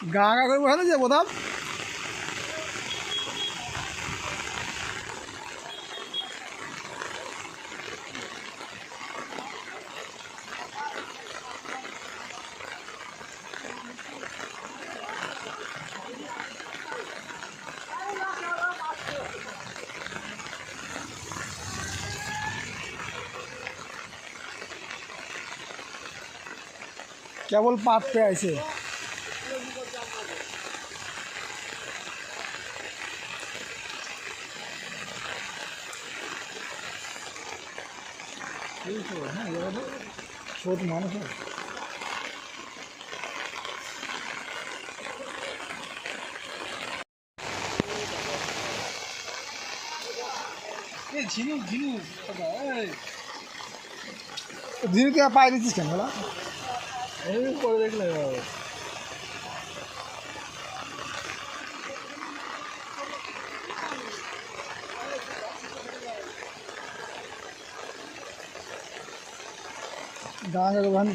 গা গা করে বসে যে বোধাম কেবল পাত পেয়ে আছে। ছোট মানুষ ঝিনুক ঝিনুক ঝিনুক পায়ে দিচ্ছিস কেন বলা করে দেখলে গাঁজা দোকান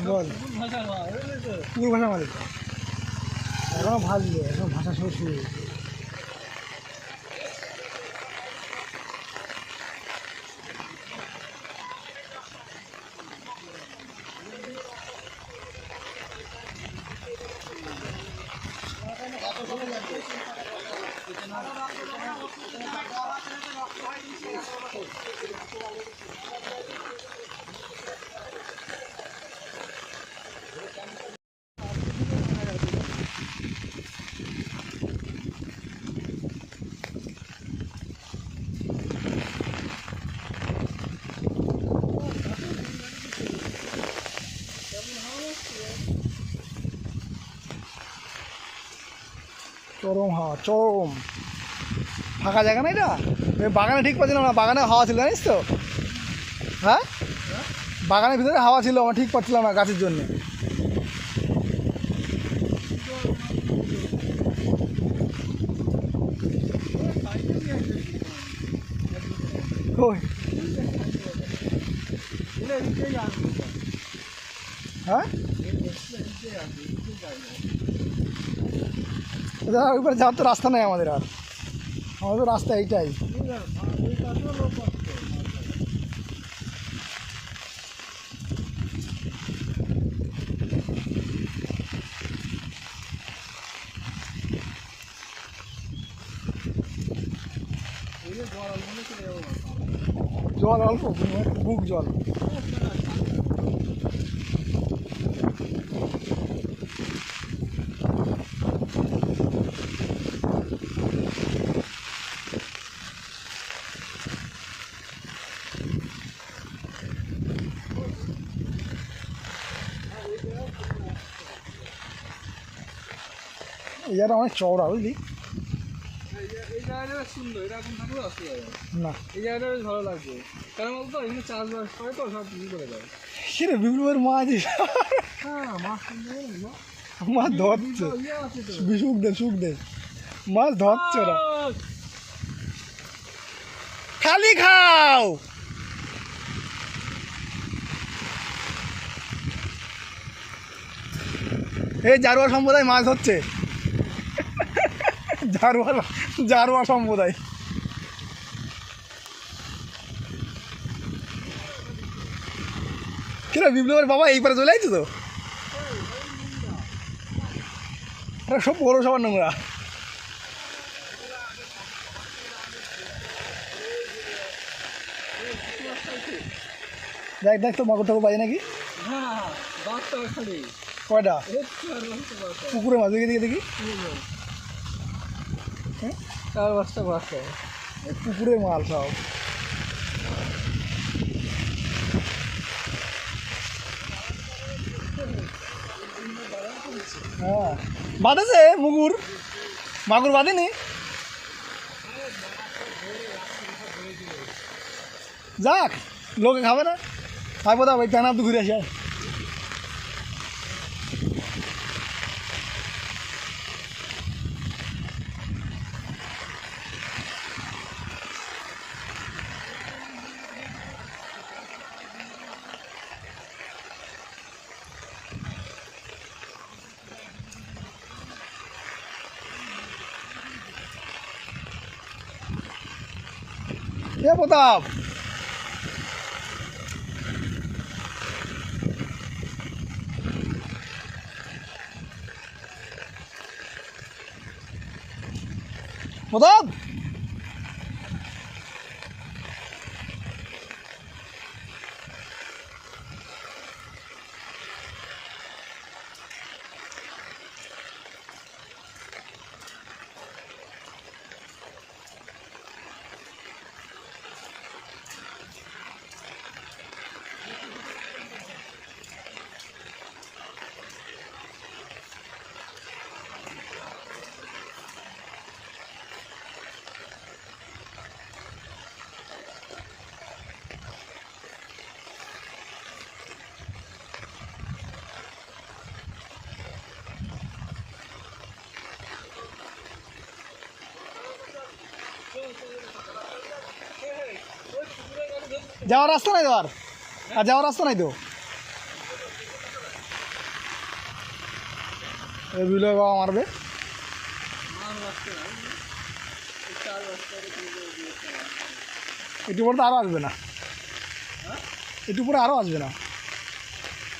বল পুকুর ভাষা মালিক এখনো ভাজবে এখন ভাষা সব শুরু চরম হাওয়া চরম ফাঁকা জায়গা না এটা বাগানে ঠিক পাচ্ছিলাম না বাগানে হাওয়া ছিল জানিস তো হ্যাঁ বাগানের ভিতরে হাওয়া ছিল আমার ঠিক পাচ্ছিলাম না গাছের জন্য হ্যাঁ ওইবার যাওয়ার তো রাস্তা নেই আমাদের আর আমাদের রাস্তা এইটাই জল অল্প বুক জল এই জায়গাটা অনেক চওড়া বুঝলি এই জায়গাটা সুন্দর এটা এখন থাকলে অসুবিধা হবে না এই জায়গাটা বেশ ভালো লাগবে কারণ বলতো এখানে চাষবাস করে তো সব কিছু করে দেয় সেটা বিভিন্ন মাছ হ্যাঁ মাছ মাছ ধরছে সুখ দে মাছ ধরছে ওরা খালি খাও এই জারোয়া সম্প্রদায় মাছ ধরছে জারোয়া সম্প্রদায় কিরা বিপ্লবের বাবা এই পারে চলে আসছে তো সব পৌরসভার নোংরা দেখ তো মাগুর ঠাকুর বাজে নাকি কয়টা পুকুরে মাছ দেখি দেখি চার পাঁচটা বাচ্চা পুকুরের মাল সব হ্যাঁ বাঁধেছে মাগুর বাঁধেনি যাক, লোকে খাবে না। তাই বোধ হয় টানা ঘুরে আসে। এ প্রতাপ, প্রতাপ, যাওয়ার রাস্তা নাই তো আর যাওয়ার রাস্তা নাই তো। বিলে বাবা মারবে। একটু পরে তো আরও আসবে না, একটু পরে আরও আসবে না।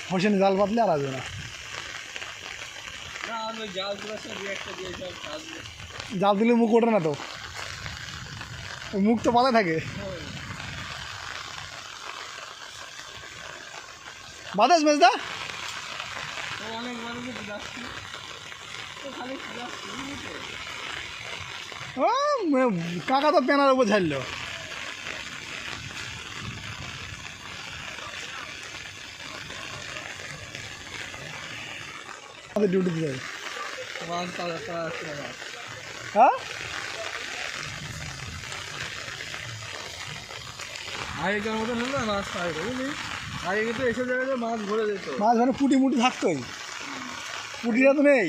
হোসেন জাল পাতলে আর আসবে না। জাল দিলে মুখ ওঠে না তো, মুখ তো পাতা থাকে। বাতাস মেজদা কাকা তো পেনার উপর ছাড়লো। ডিউটিতে যাই। হ্যাঁ, আগেকার মতন হলো না, মাছ পাই বুঝলি। আগে কিন্তু এসব জায়গায় মাছ ভরে যেত। মাছ মানে পুটি মুটি থাকতোই, পুটিটা তো নেই।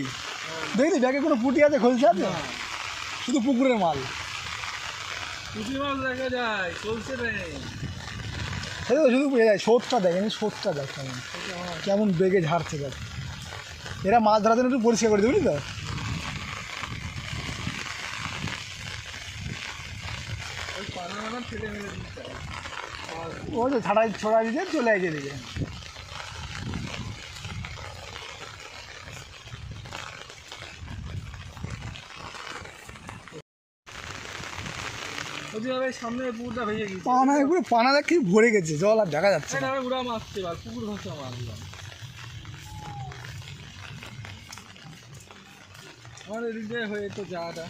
দেখলি ব্যাগে কোনো পুটি আছে, খোলছে আছে, শুধু পুকুরের মাল। পুঁটি মাছ দেখা যায়, চলছে নেই। সেটা তো শুধু বোঝা যায়। স্রোতটা দেখ, এমনি স্রোতটা দেখ কেমন কেমন বেগে ঝাড়ছে দেখ। এরা মাছ ধরার জন্য একটু পরিষ্কার করে দেবলি তো। ওই পানা মানা ফেলে মেরে দিচ্ছে। ও তো ছাড়াই ছড়াই দিতে চলে আসে দিকে। সামনে পুকুরটা ভেঙে গেছে। পানা এগুলো পানা দেখ কি ভরে গেছে, জল আর দেখা যাচ্ছে না। ওরা মারছে, পুকুর ভাষা মারলাম। আমার এদিক দিয়ে হয়ে তো যাওয়াটা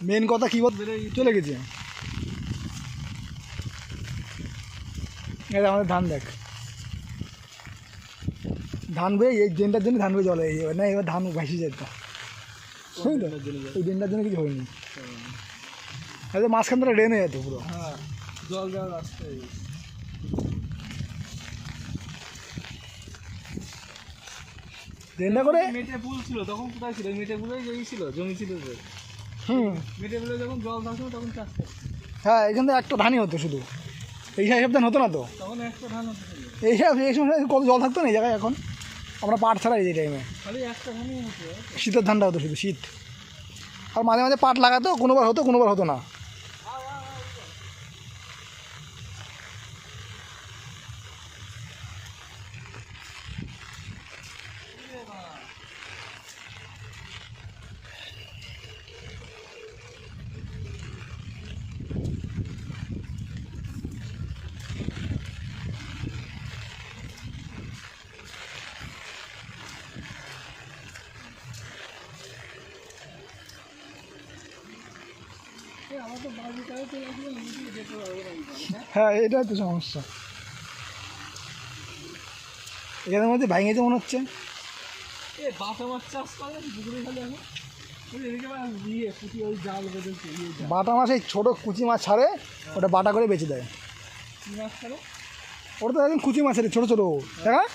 মেন কথা কি বল, চলে গেছে। এটা আমাদের ধান দেখ, ধান বয়ে এই ড্রেনটার জন্য ধান বয়ে জলে এবার না, এবার ধান ভাসি যেত। বুঝলি তো, এই ড্রেনটার জন্য কিছু হয়নি। হয়তো মাঝখান থেকে ড্রেন হয়ে যেত পুরো। হ্যাঁ, জল দেওয়ার রাস্তায় ড্রেনটা করে মেটে পুল ছিল, তখন কোথায় ছিল? মেটে পুলে ছিল, জমি ছিল যে। মেটে পুলে যখন জল থাকতো তখন চাষ করতো। হ্যাঁ, এখান থেকে একটা ধানই হতো শুধু, এই হিসাব ধান হতো না তো। তখন একটা ধান হতো, এই সময় কত জল থাকতো না এই জায়গায়। এখন আমরা পাট ছাড়াই এই টাইমে খালি একটা ধানই হতো। শীতের ধানটা হতো শুধু, শীত। আর মাঝে মাঝে পাট লাগাতো, কোনোবার হতো কোনোবার হতো না। হ্যাঁ, এটাই তো সমস্যা। এখানের মধ্যে ভাঙেছে মনে হচ্ছে। বাটা মাছ চাষ করে পুকুরে খালি এখন বাটা মাছ এই ছোটো কুচি মাছ ছাড়ে, ওটা বাটা করে বেঁচে দেয়। কি মাছ ছাড়ো? ওটা তো একদম কুচি মাছের ছোটো ছোটো, হ্যাঁ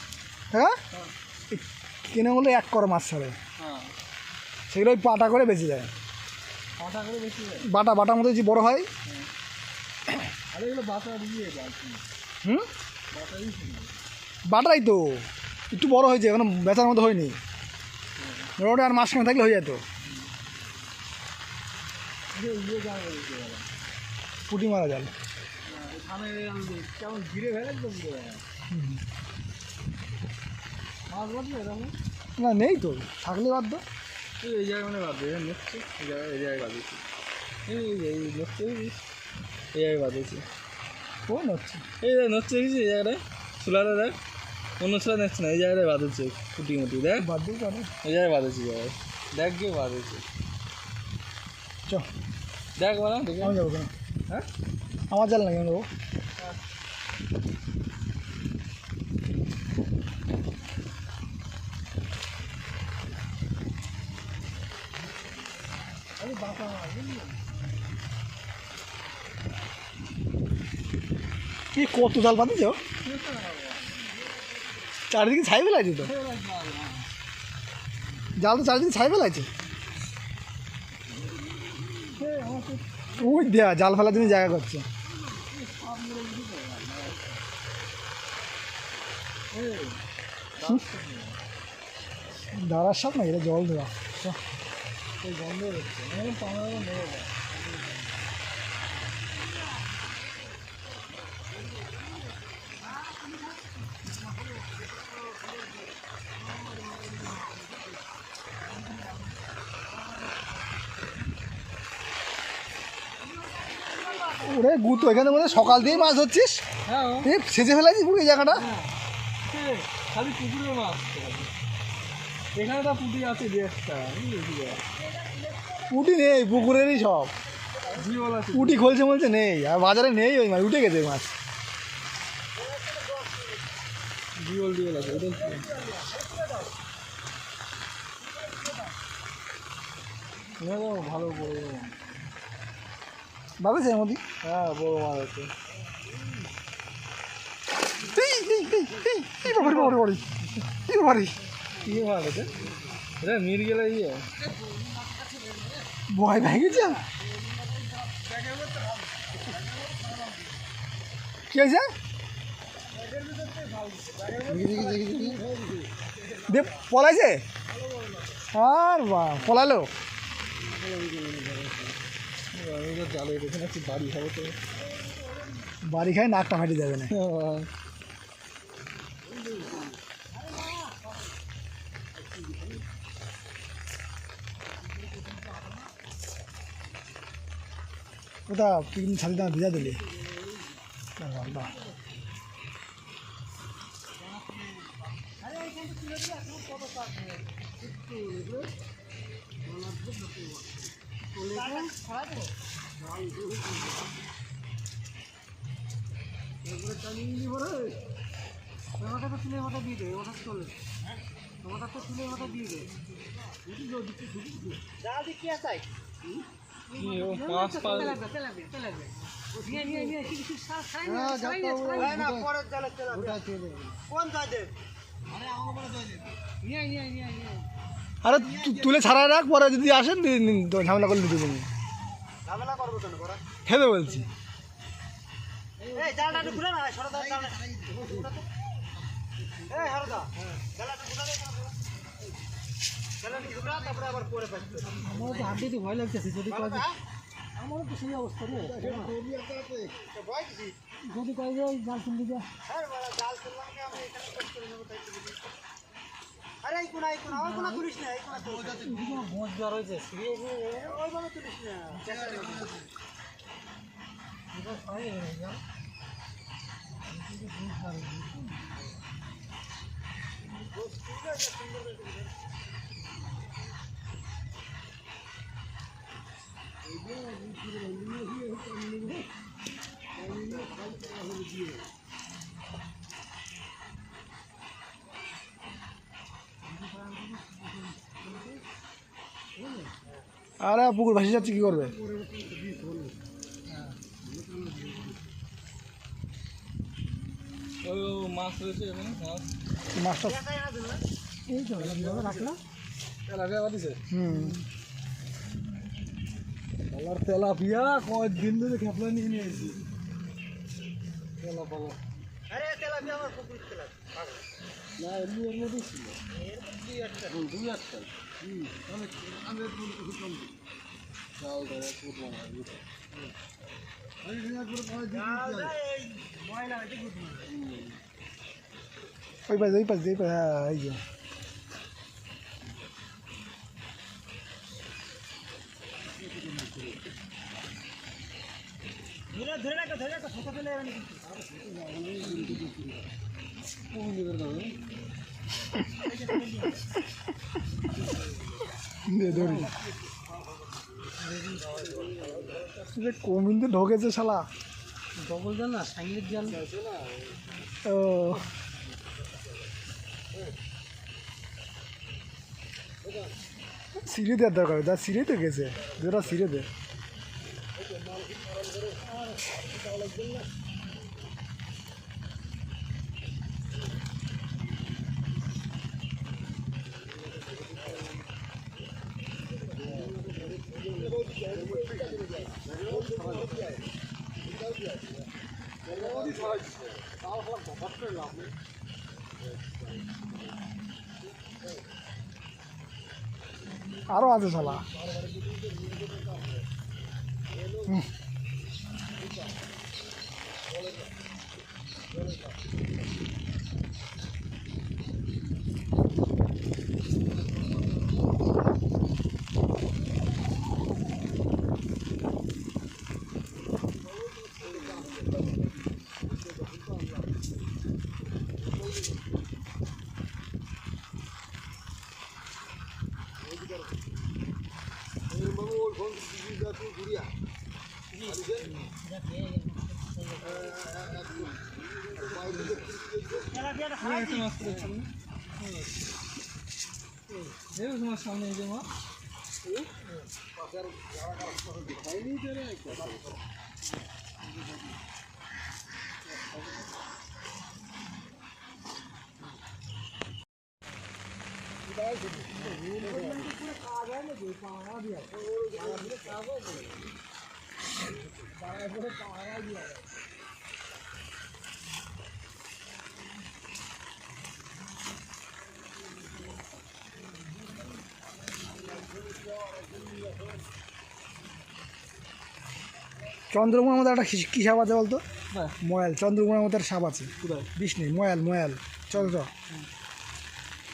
হ্যাঁ, কিনে বললে 1 কর মাছ ছাড়ে, হ্যাঁ, সেগুলো ওই পাটা করে বেঁচে যায়, কাঁটা করে বেশি যায়। বাটার মতো যে বড় হয়। আরে এগুলো বাটা দিয়ে যায়, হুম, বাটাই ছিল। বাটাই তো একটু বড় হয়েছে, এখনো বেচার মতো হয়নি, ওটা আর মাঝখানে থাকলে হয়ে যেত। ইয়ে যাওয়া বলছে ওরা। পুঁটি মারা জাল। এখানে কেমন ঘিরে ফেলে তো ঘিরে ফেলে মাছ বাঁধবে এরকম। না নেই তো, থাকলে বাধ্য। এই জায়গায় মানে বাঁধবে, নড়ছে এই জায়গায় বাঁধেছি, এই নড়ছে, এই জায়গায় বাঁধেছি, ও নচ্ছে, এই নড়ছে দেখেছি এই জায়গাটায়, ছোলাটা দেখ, অন্য ছোলা নিচ্ছে না, এই জায়গাটায় বাঁধেছে কুটি মুটি, দেখ বাধ্য পারে। এই জায়গায় বাঁধেছি, জায়গায় দেখ গিয়ে বাঁধেছে, চ দেখ বলা দেখে। আমি যাবো কেন? হ্যাঁ, আমার জাল নাকি আমি যাবো? কি কত জাল পাতিছ? চারিদিকে ছাই ফেলাইছে তো, জাল তো চারিদিকে ছাই ফেলাইছে। ওই দেয়া জাল ফেলার জন্য জায়গা করছে। দাঁড়ার সাপ নাকি এটা, জল দেওয়া গন্ধ হচ্ছে, পানা নেবে। ওরে গুতো, এখানে মনে হয় সকাল দিয়েই মাছ ধরছিস, হ্যাঁ, এই সেজে ফেলাইছিস পুরো এই জায়গাটা। খালি পুকুরের মাছ, এখানে তো পুঁটি আছে দেড়টা, পুঁটি নেই, পুকুরেরই সব জিওল আছে, পুঁটি খোলছে বলছে নেই, আর বাজারে নেই ওই মাছ, উঠে গেছে মাছ। জিওল আছে, ওটাই ভালো বড় বাবা মধ্যে হ্যাঁ, বড় মাছ আছে। কি মাছ আছে এটা? মির্গেলা ইয়ে ভয় ভেঙেছে। কি হয়েছে? দে পলাইছে, আর বা পলালো। জালে এখানে একটু বাড়ি হবে তো, বাড়ি খায় নাকটা ফাটে যাবে না। ওটা পিকনিক ছাড়ি দাম ভিজা দিলি। মাছ পাওয়া আরে তুলে ছাড়াই রাখ, পরে যদি আসেন ঝামেলা করলে দিতে বলুন, খেতে বলছি। আমার তো হাঁটতে ভয় লাগতেছে, যদি আমারও তো সেই অবস্থা রে, যদি কয়ে যায় জাল কিনতে যা। জ্বর হয়েছে, আরে পুকুর ভাসি যাচ্ছে, কি করবে? ওই মাছ রয়েছে এখানে মাছ মাছটা এই তো রাখলাম তেলাপিয়া বাদিছে তেলাপিয়া কয়েকদিন ধরে খেপলা নিয়ে নিয়েছি তেলাপালা না এমনি এর মধ্যেই ছিল দুই একটা অনেক আমি কম চাল দেওয়া কুটবো না ওই পাশ ওই পাশ হ্যাঁ এই যে কমিন তো ঢোকেছে শালা ডবল জাল না সাইনের জাল ও সিঁড়ি দেওয়ার দরকার যা সিঁড়ি তো গেছে দুটা সিঁড়ি দে আরো আছে শালা তোমার সামনে এই যে মা চন্দ্রমোহনের মধ্যে একটা কী সাপ আছে বলতো হ্যাঁ ময়াল চন্দ্রমোহনের মধ্যে একটা সাপ আছে কোথায় বিষ নেই ময়াল ময়াল চন্দ্র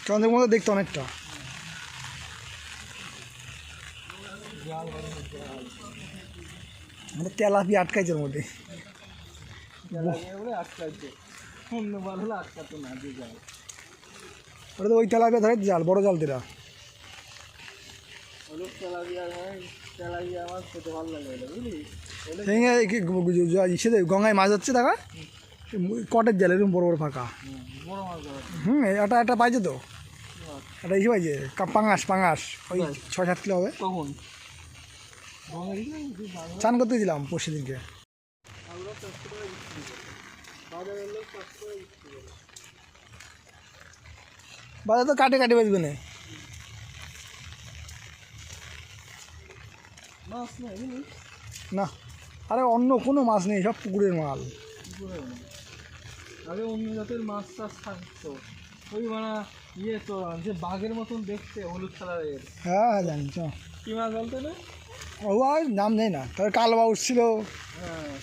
চন্দ্রমোহন দেখতে অনেকটা মানে তেলাপি আটকাইছে ওর মধ্যে আটকাচ্ছে অন্য বার হলে আটকাতো না যে জাল ওটা তো ওই তেলাপিয়া ধরে জাল বড় জাল দিরা হলুদ তেলাপিয়া তেলাপিয়া আমার খেতে ভালো লাগে এটা বুঝলি ইসে গঙ্গায় মাছ হচ্ছে দেখা কটের জাল এরকম বড় বড় ফাঁকা বড় মাছ এটা একটা পাইছে তো একটা ইসে পাইছে পাঙাশ পাঙাশ ওই 6-7 কিলো হবে কখন চান করতে গেছিলাম পরশু দিনকে বাজার তো কাটে কাটে বেচবে না মাছ নেই না আরে অন্য কোনো মাছ নেই সব পুকুরের মাল আগে অন্য জাতের মাছ টাছ থাকতো ওই মানে ইয়ে তো যে বাঘের মতন দেখতে হলুদ কালারের হ্যাঁ হ্যাঁ জানি চ কি মাছ বলতো না ও আর নাম নেই না তারপরে কালবা উঠছিল হ্যাঁ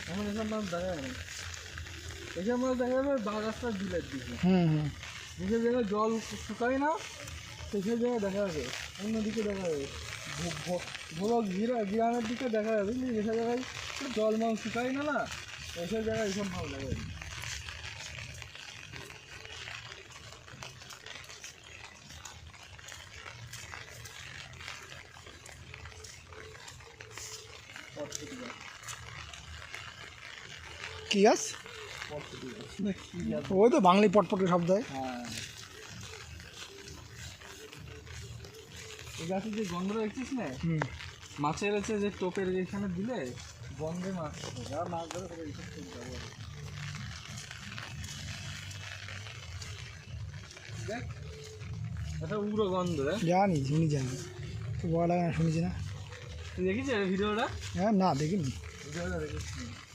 এখন এসব মাছ দেখা যায় না এসব মাছ দেখা যাবে বাঘ রাস্তার বিলের দিকে যেসব জায়গায় জল শুকায় না সেসব জায়গায় দেখা যাবে অন্যদিকে দেখা যাবে ভোলক গ্রামের দিকে দেখা যাবে বুঝলি যেসব জায়গায় জল মাল শুকায় না না এসব জায়গায় এইসব মাছ দেখা যাবে কি গাছ ওই তো বাংলি পটপটের শব্দ হয় হ্যাঁ এই গাছের যে গন্ধ দেখছিস না মাছের হচ্ছে যে টোপের এখানে দিলে গন্ধে মাছ খাবে, যারা মাছ ধরে তারা এইসব চিন্তা করে। দেখ একটা উগ্র গন্ধ রে, জানি শুনি জানি, তো বড় লাগে না, শুনেছি না। তুই দেখিস ভিডিওটা? হ্যাঁ না দেখিনি, ভিডিওটা দেখিস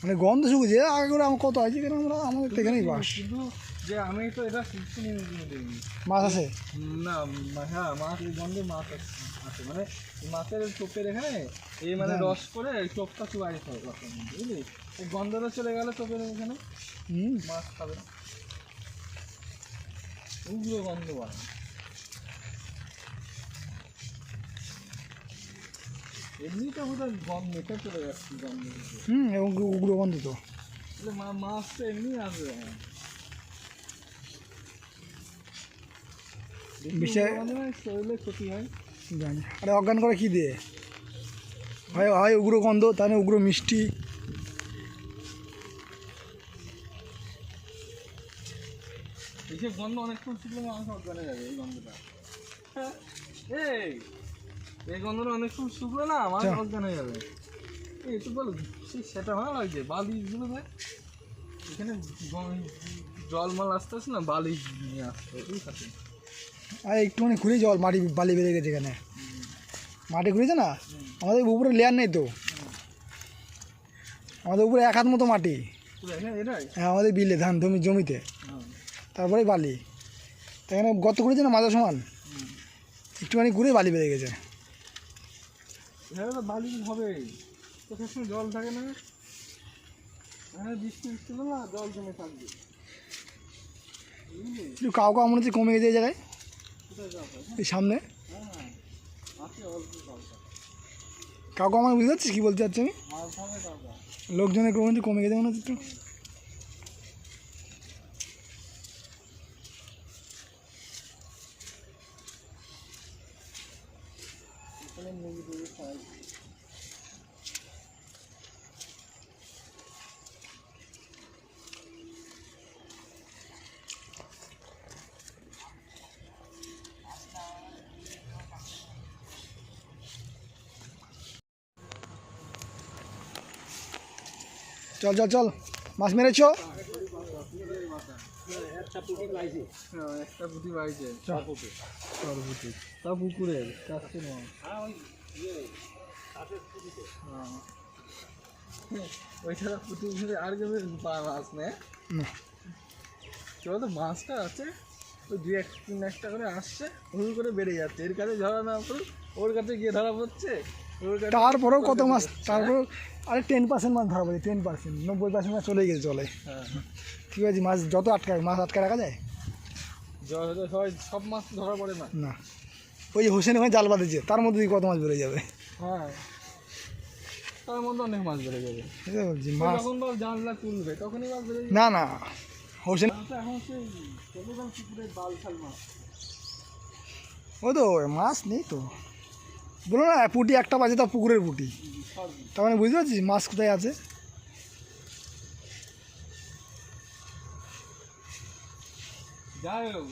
মানে গন্ধ শুকেছে আগে করে আমার কত আছে কেন, আমরা আমাদের তো এখানেই বাস। শুধু যে আমি তো এটা শুনি দেখিনি। মাছ আছে? না হ্যাঁ মাছ, এই গন্ধে মাছ আছে, মানে মাছের চোখের এখানে এই মানে রস করে চোখটা চুবাই খাবে বুঝলি, এই গন্ধটা চলে গেলে চোখের এখানে মাছ খাবে না, উগ্র গন্ধ হয়। এমনিতে বোধহয় গন্ধ মেখে চলে যাচ্ছি গন্ধ, এবং উগ্র গন্ধ তো। তাহলে মাছ তো এমনি আসবে না। বিষয় শরীরে ক্ষতি হয় জানি। আরে অজ্ঞান করে কি দিয়ে হয়, হয় উগ্র গন্ধ, তাহলে উগ্র মিষ্টি। এইসব গন্ধ অনেকক্ষণ শুকলে মানুষ অজ্ঞানে যাবে, এই গন্ধটা এই গন্ধটা অনেকক্ষণ শুকলো না মানুষ অজ্ঞান হয়ে যাবে। এই তো বলো সেটা ভালো লাগছে, বালিগুলো দেখ এখানে জলমাল আসতে আসে না, বালি নিয়ে আসতে ওই সাথে। আর একটুখানি ঘুরে জল, মাটি বালি বেড়ে গেছে এখানে, মাটি ঘুরেছে না, আমাদের উপরে লেয়ার নেই তো, আমাদের উপরে এক হাত মতো মাটি। হ্যাঁ আমাদের বিলে ধান জমিতে, তারপরে বালি, এখানে গর্ত করেছে না মাঝে সমান, একটুখানি ঘুরে বালি বেড়ে গেছে। এখানে তো বালি হবে তো, সবসময় জল থাকে না, এখানে বৃষ্টি হলো না জল জমে থাকবে। একটু কাউ কাউ মনে হচ্ছে কমে গেছে এই জায়গায়, এই সামনে হ্যাঁ আছে অল্প কালকা, কাউ কাউ আমার বুঝতে পারছিস কী বলতে চাচ্ছি আমি, মাছ ধরে কালকা। লোকজনের কমে গেছে মনে হচ্ছে একটু। এখানে মুরগি টুরগি খায়। চল চল চল, মাছ মেরেছো? একটা পুঁটি পাইছে, তা পুকুরে কাছে নয়, ওইটা পুঁটি ঘুরে আর কেউ মাছ নেয় না। কি বলতো মাছটা আছে ওই দু এক তিন একটা করে আসছে, হুড় করে বেড়ে যাচ্ছে, এর কাছে ধরা না পড়ে ওর কাছে গিয়ে ধরা পড়ছে, তারপরেও কত মাছ, তারপরেও আরে 10% মাছ ধরা পড়ে, 10%, 90% মাছ চলে গেছে চলে। হ্যাঁ ঠিক আছে, মাছ যত আটকায়, মাছ আটকায় রাখা যায় সবাই সব মাছ ধরা পড়ে না। না। ওই যে হোসেন ওখানে জাল বাঁধেছে, তার মধ্যে দিয়ে কত মাছ বেড়ে যাবে। হ্যাঁ তার মধ্যে অনেক মাছ বেড়ে যাবে, সেটাই বলছি, মাছ যখন বল জানলা তুলবে তখনই মাছ বেড়ে যাবে। না না, হোসেন এখন সেই চলে পুকুরের বাল ছাল মাছ, ও তো মাছ নেই তো, বলো না পুঁটি একটা বাজে, তা পুকুরের পুঁটি, তার মানে বুঝতে পারছিস মাছ কোথায় আছে। যাই হোক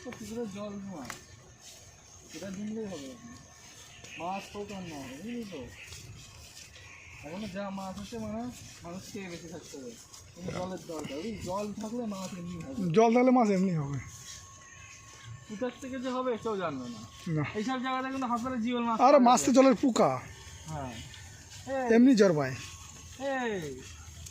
পুকুরের জল মাছ সেটা দিনলেই হবে, মাছ হোক আর না হবে বুঝলি তো, এখনো যা মাছ আছে মানে মানুষ খেয়ে বেঁচে থাকতে হবে, কিন্তু জলের দরকার, ওই জল থাকলে মাছ এমনি হবে, জল থাকলে মাছ এমনি হবে, কোথার থেকে যে হবে কেউ জানবে না। না এইসব জায়গাতে কিন্তু হাসপাতালে জীবন মাছ, আর মাছ তো জলের পোকা, হ্যাঁ এমনি জ্বর পায়। এই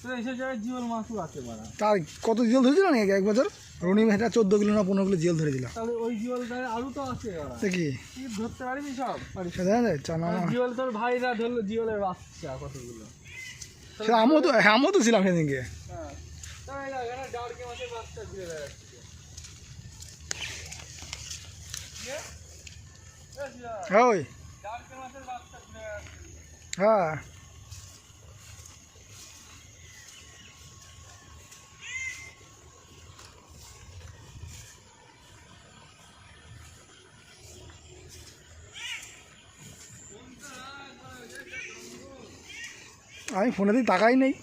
তো এইসব জায়গায় জীবন মাছও আছে মারা, তার কত জল ধরেছিল না এক বছর, রনি মেহটা 14 কিলো না 15 কিলো জেল ধরেছিল। তাহলে ওই জিওল গায়ে আরও তো আছে ওরা, দেখি তুই ধরতে পারবি সব? সেটা যায় চানা, জিওল তোর ভাইরা ধরলো, জিওলের বাচ্চা কতগুলো, সেটা আমিও তো ছিলাম সেদিনকে। হ্যাঁ তাই না, এখানে ডাউরকে মাছের বাচ্চা ঘুরে বেড়াচ্ছে, ওই ডাউরকে মাছের বাচ্চা ঘুরে বেড়াচ্ছে। হ্যাঁ আমি ফোনেতেই তাকাই নেই।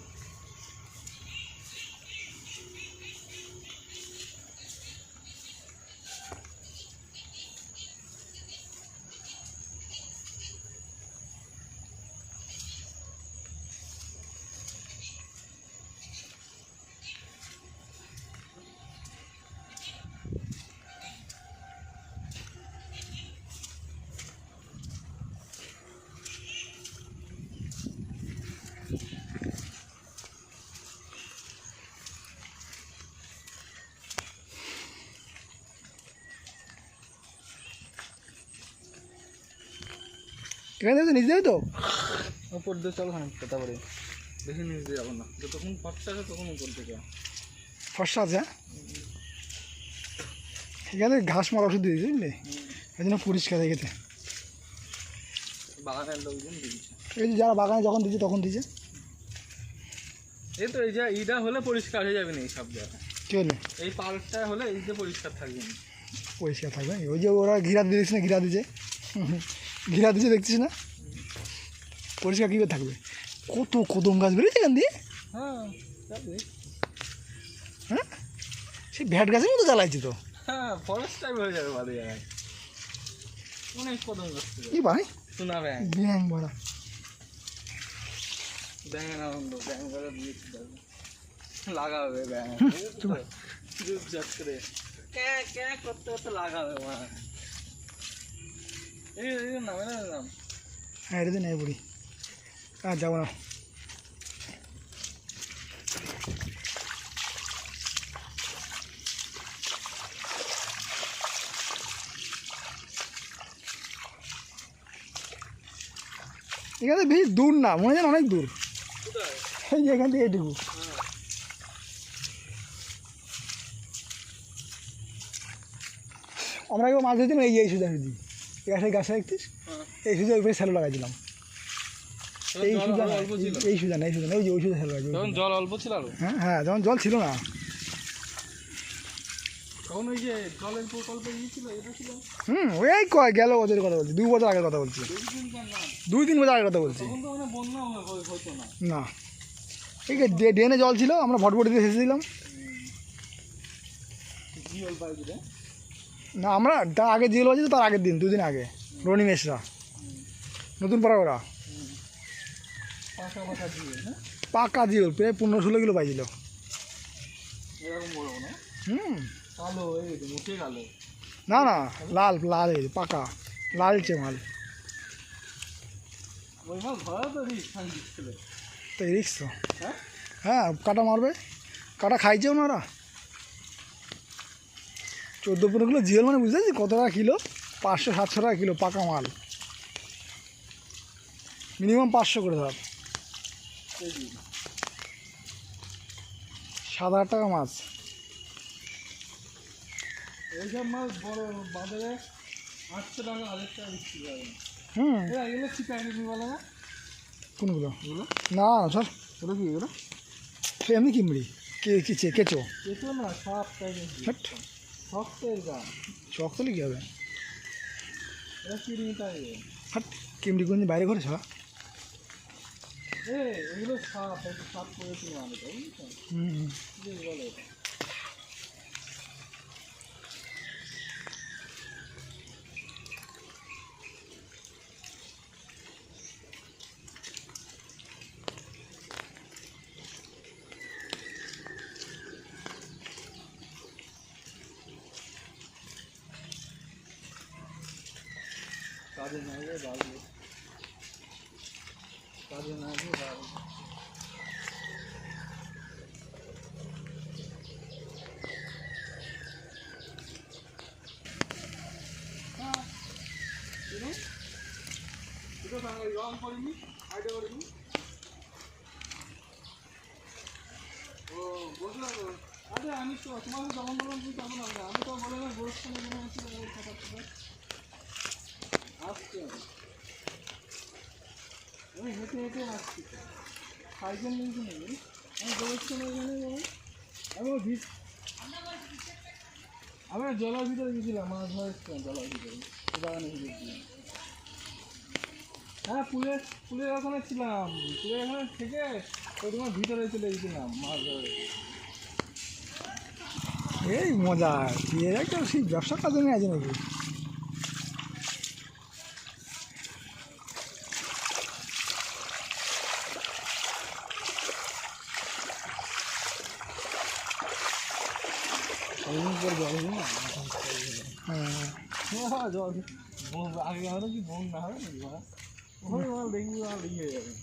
এখানে থেকে নিচে যাবে তো? উপর দিয়ে চলো খানিকটা, তারপরে বেশি নিচ দিয়ে যাবো না, যতক্ষণ ফর্সা আছে তখন উপর থেকে। ফর্সা আছে, হ্যাঁ? এখানে ঘাস মারা ওষুধ দিয়েছে বুঝলি, এই জন্য পরিষ্কার হয়ে গেছে। বাগানের লোকজন দিয়েছে, এই যে যারা বাগানে যখন দিচ্ছে তখন দিচ্ছে। এই তো এই যে এইটা হলে পরিষ্কার হয়ে যাবে না, এই সব জায়গায় কী হলে এই পার্কটা হলে এই যে পরিষ্কার থাকবে না। পরিষ্কার থাকবে? ওই যে ওরা ঘিরা দিয়ে দিচ্ছে না, ঘিরা দিচ্ছে, ঘিরা দিচ্ছে দেখছিস না, পরিষ্কার কী করে থাকবে? কত কদম গাছ বেরিয়েছে এখান দিয়ে। হ্যাঁ যাবে। হ্যাঁ, সেই ভ্যাট গাছের মতো জ্বালাইছে তো। হ্যাঁ ফরেস্ট টাইপ হয়ে যাবে বাদে জায়গায়, অনেক কদম গাছ কি ভাই, শোনা ব্যাং ব্যাং মারা। ব্যাঙের আনন্দ, ব্যাং করে দিয়েছি লাগাবে ব্যাং চুপ করে ক্যাঁ ক্যাঁ করতে করতে লাগাবে মা। এই নামে না নাম। হ্যাঁ এটা তো নেই বুড়ি, আর যাবো না। এখান থেকে বেশি দূর না, মনে হয় অনেক দূর, এই যে এখান থেকে এইটুকু। আমরা কেউ মাছ ধরছিলাম, এই সুজা সুজি গাছের গাছে দেখতিস, এই সুজা ওই স্যালো লাগাইছিলাম। এই সুজা না, এই সুজা না, এই সুজা না, ওই যে ওই সুজা স্যালো লাগাইছি। তখন জল অল্প ছিল আরো। হ্যাঁ হ্যাঁ, যখন জল ছিল না তখন ওই যে জলের প্রকল্প ছিল, এটা ছিল। ওই গেল বছরের কথা বলছি, 2 বছর আগের কথা বলছি, 2-3 বছর আগের কথা বলছি। তখন তো মানে বন্যা হতো না। না, ঠিক আছে, ড্রেনে জল ছিল, আমরা ভটভটি দিয়ে সেচেছিলাম। জিওল পাই দিলে না, আমরা তার আগে জিওল বাজি, তার আগের দিন 2 দিন আগে রনি মেশরা নতুন পাড়া ওরা পাশা পাশা দিয়ে, হ্যাঁ পাকা জিওল প্রায় 15-16 কিলো পাইছিল। এরকম বড় না, কালো হয়ে গেছে, মুখে কালো। না না, লাল লাল হয়ে গেছে, পাকা লালচে মাল। ওই মাছ ধরা তো রিস্ক ছিল। তো রিক্স তো, হ্যাঁ হ্যাঁ, কাটা মারবে, কাটা খাইছেও না ওরা। 14-15 কিলো জিওল মানে বুঝতে পারছি কত টাকা কিলো, 500-700 টাকা কিলো পাকা মাল, মিনিমাম 500 করে ধর, 7,000 টাকা মাছ। এইসব মাছ বড় বাজারে 800 টাকা 1000 টাকা বিক্রি করে। হুম, এগুলো চিকানি বলে না, কোনগুলো? এগুলো না না স্যার, ওটা কি এগুলো? এমনি কিমড়ি, কেচো। কেঁচো না, সাপ টাইপের হ্যাট, শক্তের গান, শখ তুলে কী হবে? এটা কিরমি টাইপের। হাট, কিমড়ি কোনদিন বাইরে করেছ? এগুলো সাপ, একটু সাপ করেছিল আমি তো, বুঝছো? হুম, কি বলে এটা? কাজে না গিয়ে বাড়বে, কাজে না গিয়ে বাড়বে। রং করিনি, আইডিয়া করিনি। ও বুঝলাম, আরে আমি তো তোমাকে যেমন বললাম তুমি তেমন হবে না, আমি তো বলে না গোরস্থানে মনে হচ্ছিল আসছে, আমি হেঁটে হেঁটে আসছি, সাইকেল নিয়েছি নাকি আমি গোরস্থানে এখানে যাবো। আমি জলের ভিতরে গেছিলাম, মাছ ধরেছিলাম জলের ভিতরে, বাগানে গিয়েছিলাম। হ্যাঁ পুলের ওখানে ছিলাম, পুলের ওখানে থেকে ওই তোমার ভিতরে চলে গেছিলাম মাছ ধরে। এই মজা, দিয়ে একটা সেই ব্যবসা কাজে নিয়ে আছে নাকি? হ্যাঁ জল আগে হলো কি বোন না হবে নাকি মাছ, ওই মাল দেখবি মাল লিখে যাবে।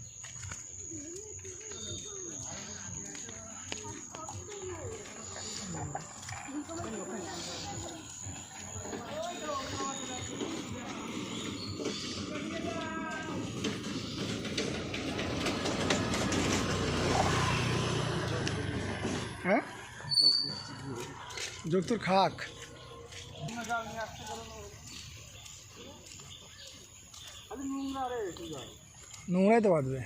যোগ তোর খাক নোংরাই তো বাঁধবে।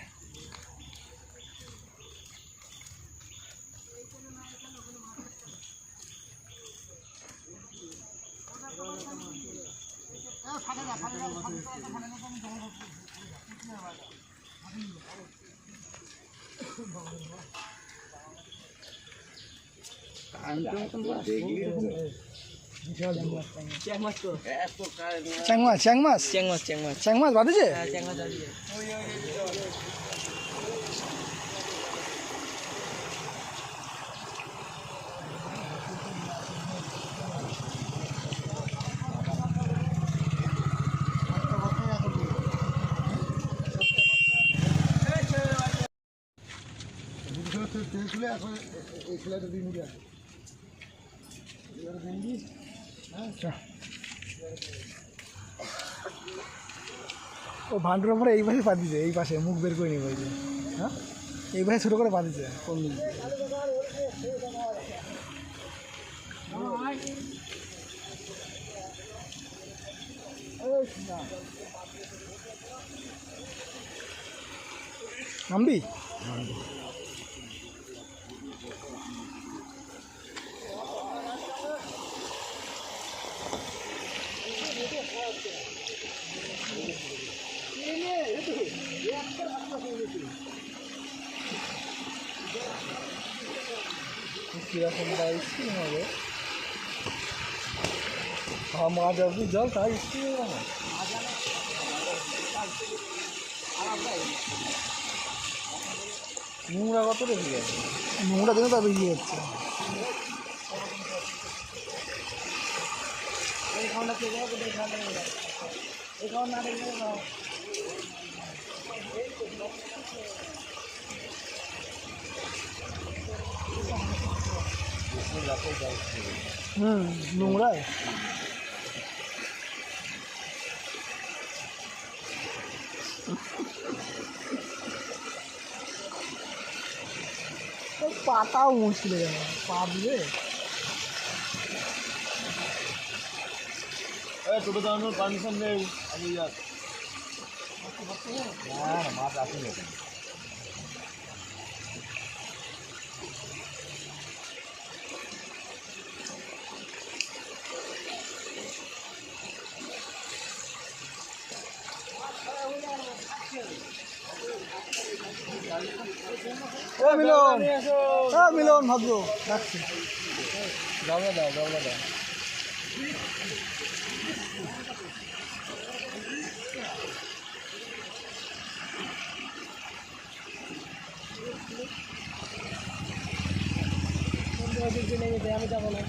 চ্যাং মাছ বাঁধেছে। ও ভান্ডুর ওপরে এই পাশে পাতিছে, এই পাশে মুখ বের করে নিয়ে যে হ্যাঁ এই পাশে ছোটো করে পাতিছে কোন দিন নামবি। কিরকম স্কিম হবে মাছ আসবি জল তাই স্কিম হবে নোংরা কত রেখে গেছে নোংরা দিনে তা বেরিয়ে যাচ্ছে। নোংরায় পাতাও মুশকিল হয়ে যাবে পা দিলে টোটো দাঁড়ানোর পারমিশন নেই আমি মাছ আসেনি মিলন মিলন ভাগ্য রাখছি জবা দাও জবা দাও আমি যাবো না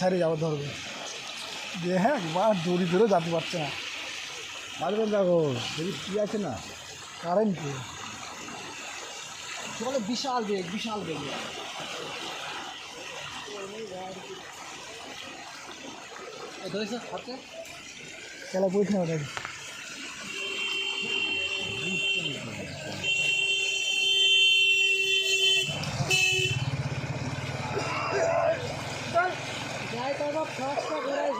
ছাড়িয়ে যাবো ধরবে যে হ্যাঁ বা দড়ি ধরেও যেতে পারছে না মারবেন দেখো যদি কী আছে না কারেন্ট কি বলে বিশাল বেগ ধরেছে খেলা বইছে না ওটা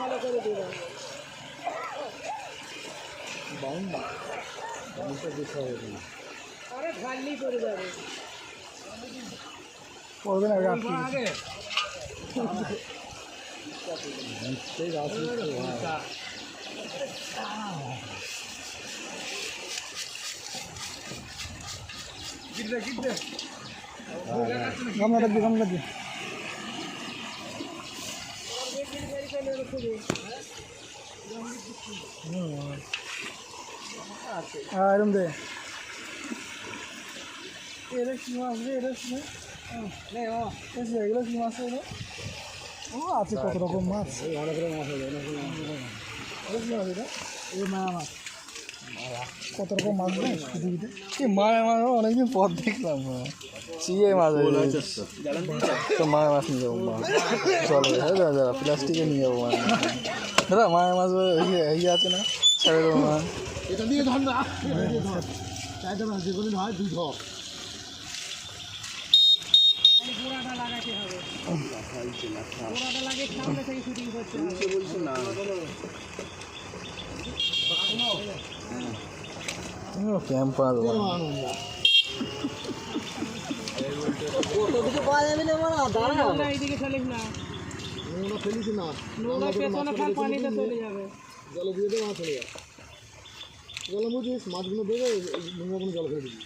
ভালো করে দেবেন আরে খালি করে যাবে করবে না আগে গামলা দিয়ে এরম দে এরা কি মাছ রে এগুলো কি মাছ রে ও আছে কত রকম মাছ অনেক রকম মাছ আছে এই মায়া মাছ কত রকম মাছ নেই পৃথিবীতে কি মায়া মাছ অনেকদিন পর দেখলাম চিয়ে মাছ তো মায়া মাছ নিয়ে যাবো চলো দাদা প্লাস্টিকে নিয়ে যাবো মায়া দাদা মায়া মাছ এই আছে না ছেড়ে দেবো মাছ এটা দিয়ে ধর না চাইতে না যেগুলি হয় দুই ধর গোড়াটা লাগাতে হবে গোড়াটা লাগিয়ে সামনে থেকে শুটিং করতে হবে বলছো না ক্যাম্প এইদিকে চলিস না ফেলিস না নোংরা পেছনে ফেল পানিতে চলে যাবে জলে দিয়ে দেবে মাছ চলে যাবে জলে বুঝিস মাছগুলো দেবে নোংরা জল ফেলে দিবি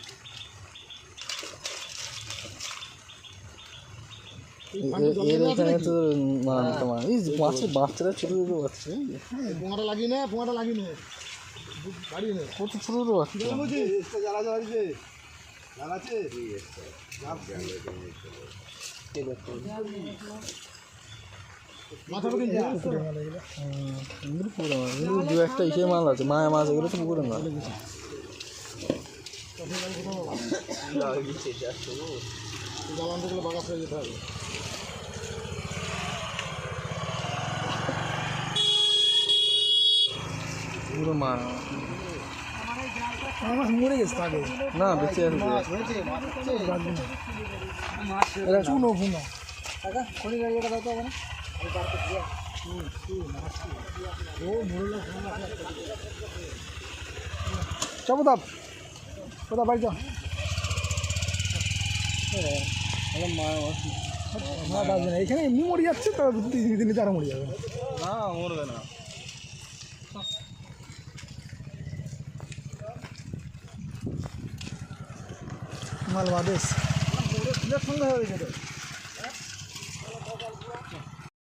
এর এখানে তো তোমার এই মাছের বাচ্চারা ছোটো ছোটো বাচ্চা পোঙাটা লাগিয়ে নে পোঙাটা লাগিয়ে নে গাড়ি নে কত ছোটো ছোটো বাচ্চা জ্বালা জ্বালাচ্ছে জ্বালাচ্ছে দু একটা ইসে মাল আছে মায়া মাছ এগুলো তো পুকুরে মাছ জ্বালানগুলো বাগাস হয়ে যেতে হবে পুরো মাছ মাছ মরে গেছে আগে না বেঁচে আছে এটা শুনো শুনো কাকা খনি গাড়িটা দাও তো না চাপো দাপ কোথা বাড়ি যাও এখানে এমনি মরে যাচ্ছে তো দিনে তারা মরে যাবে না মরবে না মাল বাদেশ সঙ্গে হয়ে গেছে